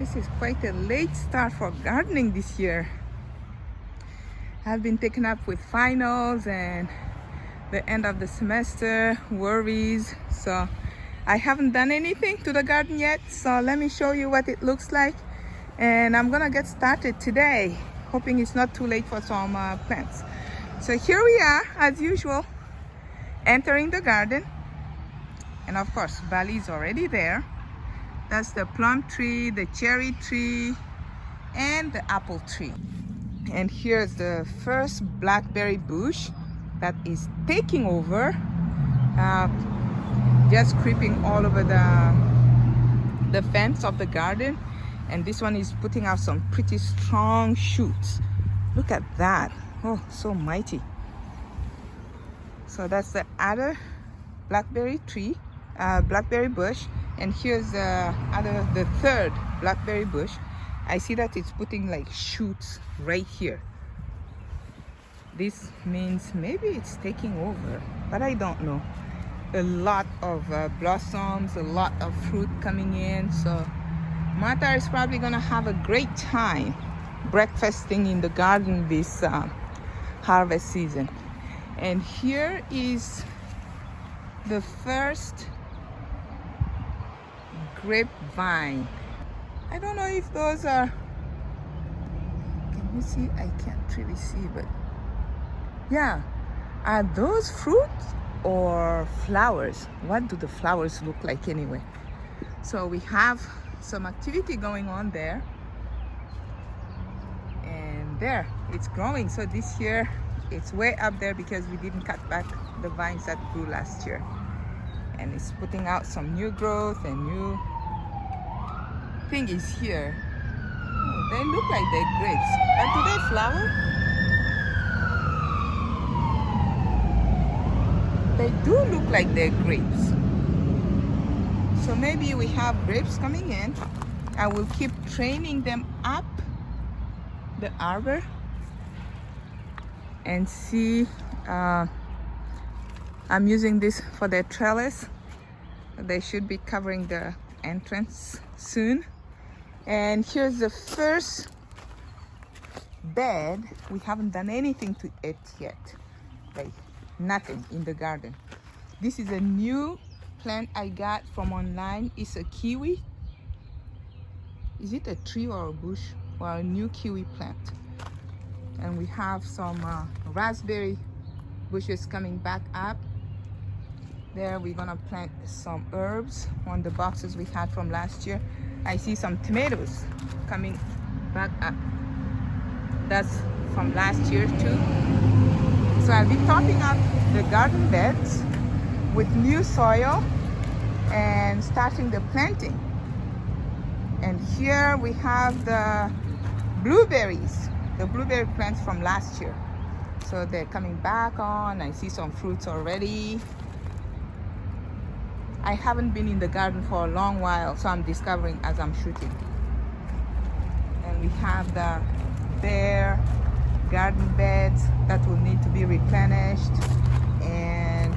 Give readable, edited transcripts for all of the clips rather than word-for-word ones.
This is quite a late start for gardening this year. I've been taken up with finals and the end of the semester worries, so I haven't done anything to the garden yet. So let me show you what it looks like, and I'm gonna get started today, hoping it's not too late for some plants. So here we are, as usual, entering the garden, and of course Bali's already there. That's the plum tree, the cherry tree, and the apple tree. And here's the first blackberry bush that is taking over, just creeping all over the fence of the garden. And this one is putting out some pretty strong shoots. Look at that. Oh, so mighty. So that's the other blackberry tree, blackberry bush. And here's the third blackberry bush. I see that it's putting like shoots right here. This means maybe it's taking over, but I don't know. A lot of blossoms, a lot of fruit coming in. So Martha is probably gonna have a great time breakfasting in the garden this harvest season. And here is the first grapevine. I don't know if those are, can you see? I can't really see, but yeah, are those fruits or flowers? What do the flowers look like anyway? So we have some activity going on there, and there it's growing. So this year it's way up there because we didn't cut back the vines that grew last year, and it's putting out some new growth, and new thing is here. Oh, they look like they're grapes, but do they flower? They do look like they're grapes. So maybe we have grapes coming in. I will keep training them up the arbor and see. I'm using this for their trellis. They should be covering the entrance soon. And here's the first bed. We haven't done anything to it yet, like nothing in the garden. This is a new plant I got from online. It's a kiwi. Is it a tree or a bush? Well, a new kiwi plant. And we have some raspberry bushes coming back up. There we're gonna plant some herbs on the boxes we had from last year. I see some tomatoes coming back up. That's from last year too. So I'll be topping up the garden beds with new soil and starting the planting. And here we have the blueberries, the blueberry plants from last year. So they're coming back on. I see some fruits already. I haven't been in the garden for a long while, so I'm discovering as I'm shooting. And we have the bare garden beds that will need to be replenished and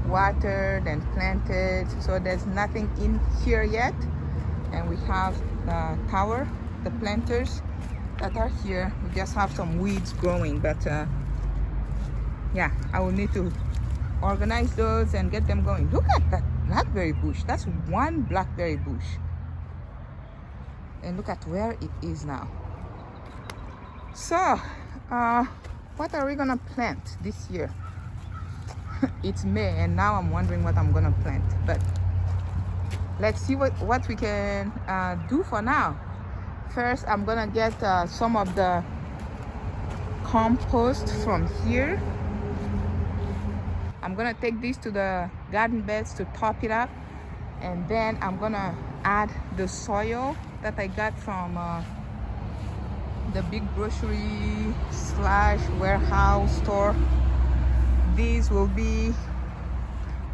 watered and planted. So there's nothing in here yet. And we have the tower, the planters that are here. We just have some weeds growing, but yeah, I will need to organize those and get them going. Look at that blackberry bush. That's one blackberry bush, and look at where it is now. So what are we gonna plant this year? It's May, and now I'm wondering what I'm gonna plant, but let's see what we can do for now. First, I'm gonna get some of the compost from here. I'm gonna take this to the garden beds to top it up, and then I'm gonna add the soil that I got from the big grocery / warehouse store. These will be,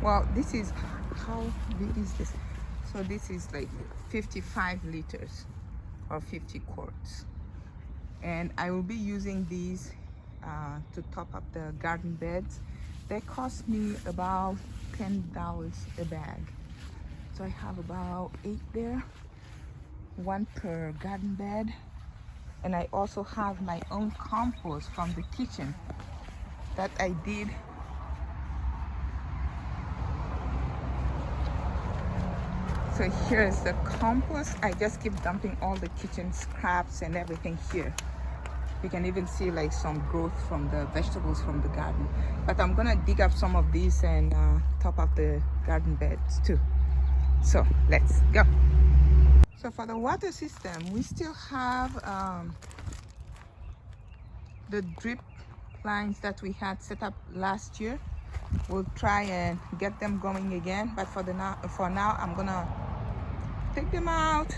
well, this is, how big is this? So this is like 55 liters or 50 quarts, and I will be using these to top up the garden beds. They cost me about $10 a bag. So I have about 8 there. one per garden bed. And I also have my own compost from the kitchen that I did. So here's the compost. I just keep dumping all the kitchen scraps and everything here. You can even see like some growth from the vegetables from the garden. But I'm gonna dig up some of these and top up the garden beds too. So let's go. So for the water system, we still have the drip lines that we had set up last year. We'll try and get them going again, but for now I'm gonna take them out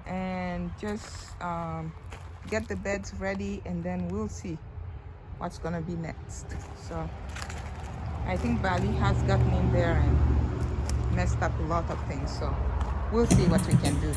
and just get the beds ready, and then we'll see what's gonna be next. So I think Bali has gotten in there and messed up a lot of things, so we'll see what we can do.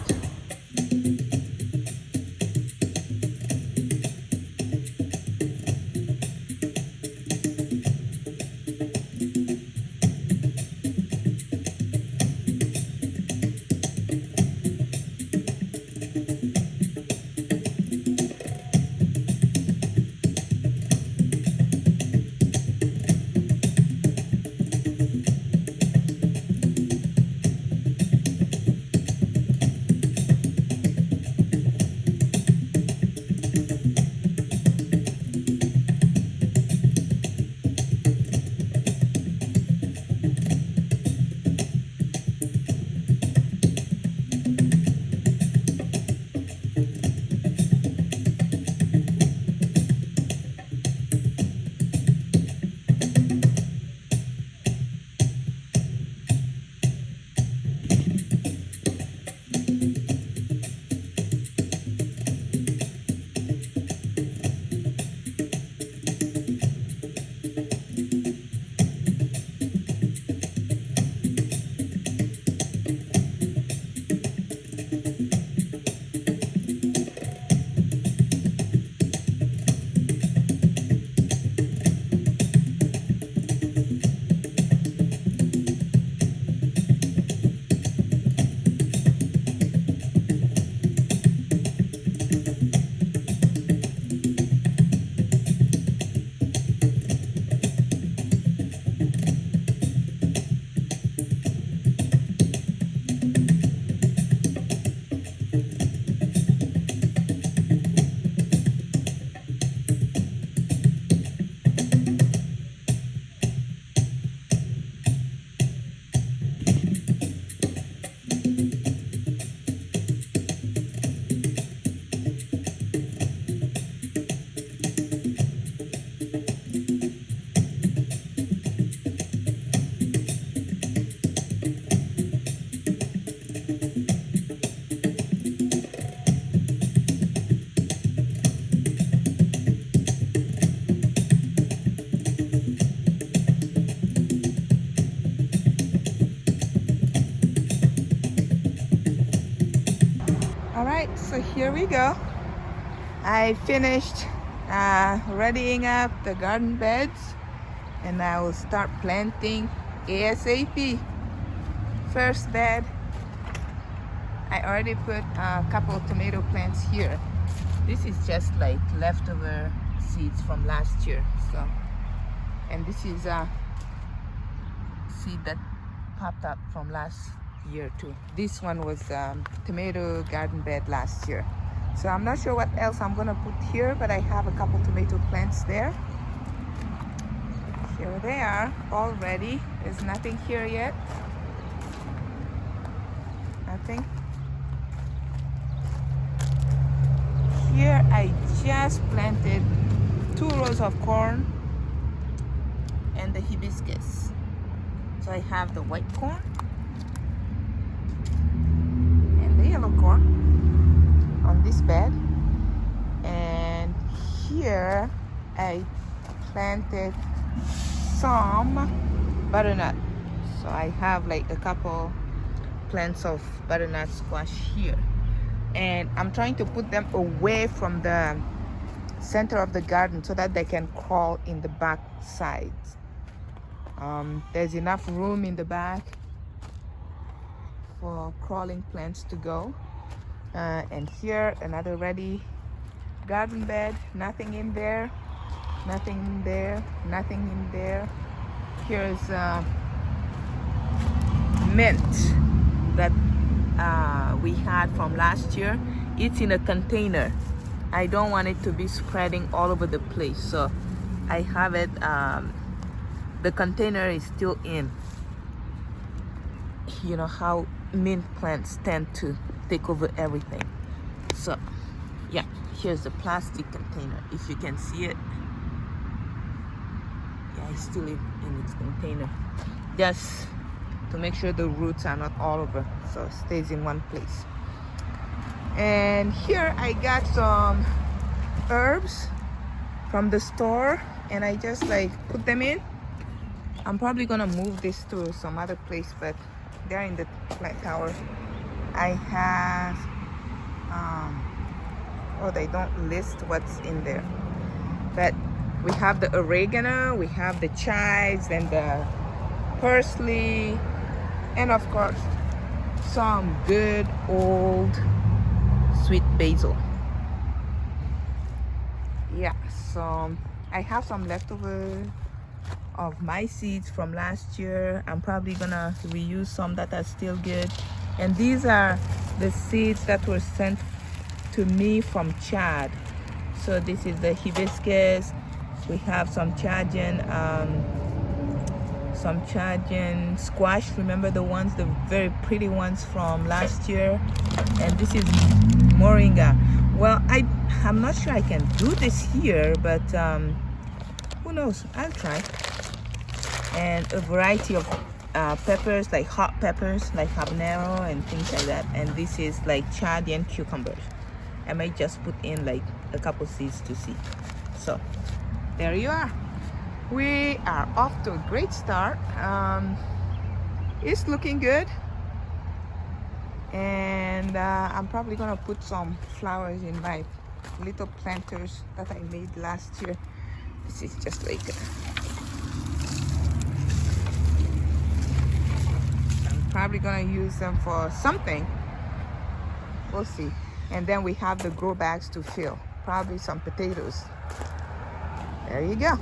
So here we go. I finished readying up the garden beds, and I will start planting ASAP. First bed, I already put a couple of tomato plants here. This is just like leftover seeds from last year. So, and this is a seed that popped up from last year too. This one was tomato garden bed last year. So I'm not sure what else I'm gonna put here, but I have a couple tomato plants there. Here they are, all ready. There's nothing here yet. Nothing. Here I just planted 2 rows of corn and the hibiscus. So I have the white corn and the yellow corn on this bed, and here I planted some butternut. So I have like a couple plants of butternut squash here, and I'm trying to put them away from the center of the garden so that they can crawl in the back sides. There's enough room in the back for crawling plants to go. And here another ready garden bed. Nothing in there, nothing in there, nothing in there. Here's mint that we had from last year. It's in a container. I don't want it to be spreading all over the place, so I have it, the container is still in. You know how mint plants tend to take over everything. So yeah, here's the plastic container, if you can see it. Yeah, it's still in its container, just to make sure the roots are not all over, so it stays in one place. And here I got some herbs from the store, and I just like put them in. I'm probably gonna move this to some other place, but they're in the plant tower. I have oh, they don't list what's in there, but we have the oregano, we have the chives and the parsley, and of course some good old sweet basil. Yeah, so I have some leftover of my seeds from last year. I'm probably gonna reuse some that are still good. And these are the seeds that were sent to me from Chad. So this is the hibiscus. We have some Chadian squash. Remember the ones, the very pretty ones from last year. And this is moringa. Well, I'm not sure I can do this here, but who knows? I'll try. And a variety of peppers, like hot peppers, like habanero and things like that. And this is like Chadian cucumbers. I might just put in like a couple seeds to see. So there you are. We are off to a great start. It's looking good. And I'm probably gonna put some flowers in my little planters that I made last year. This is just like I'm probably gonna use them for something. We'll see. And then we have the grow bags to fill, probably some potatoes. There you go.